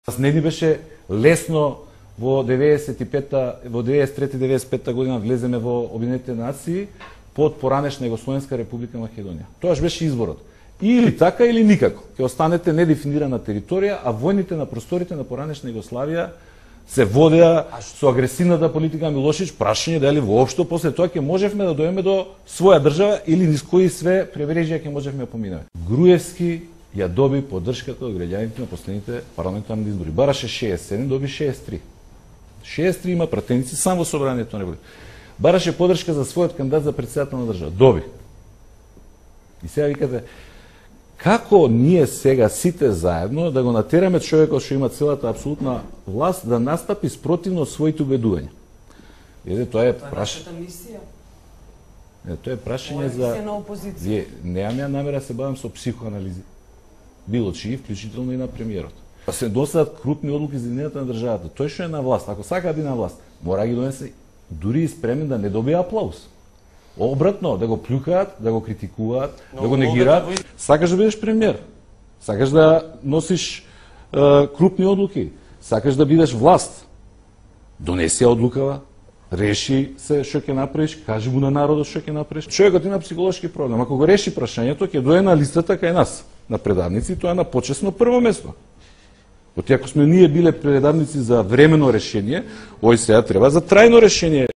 Не ни беше лесно во 93-95 година влеземе во Обединетите нации под поранешна Југословенска република Македонија. Тоаш беше изборот. Или така или никако. Ќе останете недефинирана територија, а војните на просторите на поранешна Југославија се водеа со агресивната политика Милошевиќ, прашање дали воопшто после тоа ќе можевме да дојдеме до своја држава или низ кои све преврежја ќе можевме да поминеме. Груевски ја доби поддршката од граѓаните на последните парламентарни избори. Бараше 67, доби 63. 63 има пратеници само во собранието на република. Бараше поддршка за својот кандидат за председател на држава. Доби. И сега викате, како ние сега сите заедно да го натераме човекот што има целата апсолутна власт да настапи спротивно своите убедувања? Тоа е прашање. Тоа е прашање за вие немаме намера да се бавам со психоанализи. Било чии, вклучително и на премиерот. Да се досадат крупни одлуки за единината на државата. Тој што е на власт, ако сака да биде на власт, мора да ги донесе дури и спремен да не добие аплауз. Обратно, да го плюкаат, да го критикуваат, да го негираат. Сакаш да бидеш премиер, сакаш да носиш крупни одлуки, сакаш да бидеш власт. Донеси ја одлукава, реши се што ќе направиш, кажи му на народот што ќе направиш. Човекот има психолошки проблем. Ако го реши прашањето, ќе дое на листата кај нас, на предавници, тоа е на почесно прво место. Оти ако сме ние биле предавници за времено решение, ој сега треба за трајно решение.